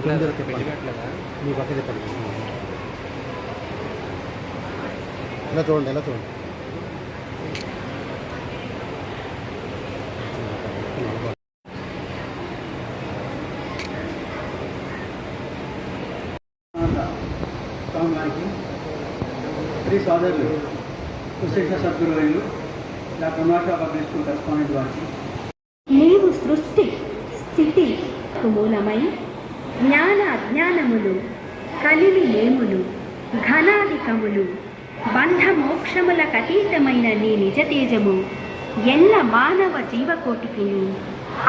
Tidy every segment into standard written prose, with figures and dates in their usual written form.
మీ పక్క చెప్పండి. ఎలా చూడండి, ఎలా చూడండి. శ్రీ సోదరులు సుశిక్ష సద్గురువులు doctor Masha public school correspondent వారికి నీవు సృష్టి స్థితి మూలమై జ్ఞాన అజ్ఞానములు కలిమి లేములు ఘనాధికములు బంధమోక్షములకు అతీతమైన నీ నిజ తేజము ఎల్ల మానవ జీవకోటికి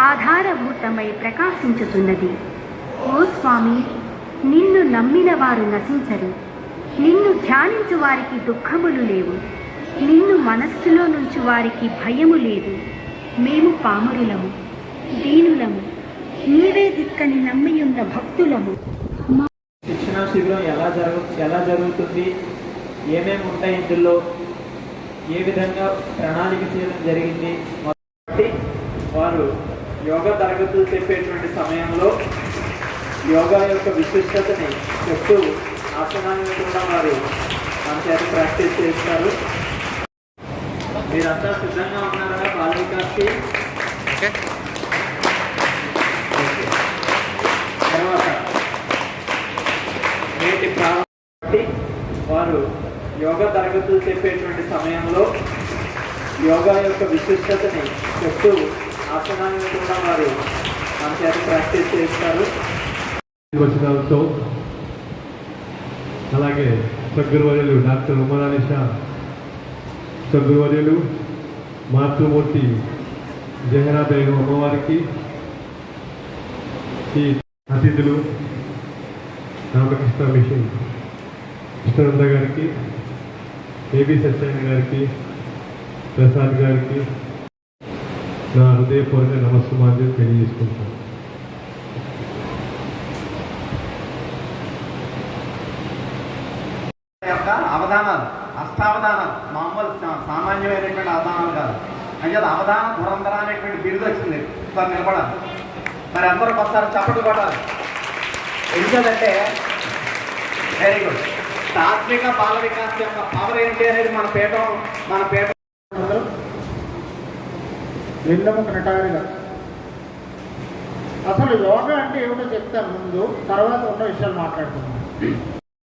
ఆధారభూతమై ప్రకాశించుతున్నది. ఓ స్వామి, నిన్ను నమ్మిన వారు నశించరు. నిన్ను ధ్యానించు వారికి దుఃఖములు లేవు. నిన్ను మనస్సులో నుంచి వారికి భయము లేదు. మేము పామరులము, దీనులము, నీవే దిక్కని నమ్మియున్న భక్తులము. శిక్షణా శిబిరం ఎలా జరుగుతుంది, ఏమేమి ఉంటాయి, ఇందులో ఏ విధంగా ప్రణాళిక చేయడం జరిగింది. కాబట్టి వారు యోగా తరగతులు చెప్పేటువంటి సమయంలో యోగా యొక్క విశిష్టతని చెప్తూ ఆసనాన్ని కూడా వారు మన చేత ప్రాక్టీస్ చేస్తారు. మీరంతా సిద్ధంగా ఉన్నారా బాల వికాస్కి? తర్వాత నేటి ప్రారంభం వారు యోగా తరగతులు చెప్పేటువంటి సమయంలో యోగా యొక్క విశిష్టతని చెప్తూ ఆసనాన్ని కూడా వారు మన చేత ప్రాక్టీస్ చేస్తారు. వచనాలతో అలాగే సద్గురువర్యులు డాక్టర్ ఉమారానిషా సద్గురువర్యులు మాతృమూర్తి జహరా బేగం అమ్మవారికి, ఈ అతిథులు రామకృష్ణ మిషన్ కృష్ణానంద గారికి, ఏబి సత్యనారాయణ గారికి, ప్రసాద్ గారికి నా హృదయపూర్వక నమస్కారాలు తెలియజేసుకుంటాను. యొక్క అవధానాలు, అష్టావధానాలు మామూలు సామాన్యమైనటువంటి అవధానాలు కాదు. అంటే అవధాన ధురంధర అనేటువంటి బిరుదు వచ్చింది. సార్ నిలబడాలి, మరి అందరూ ఒకసారి చప్పట్లు కొట్టాలి. ఎందుకంటే వెరీ గుడ్. తాత్విక బాల వికాస్ యొక్క పవర్ ఏంటి అనేది మన పేట వెన్నెముక నటారుగా. అసలు యోగా అంటే ఏమిటో చెప్తాను ముందు, తర్వాత ఉన్న విషయాలు మాట్లాడుతున్నాను.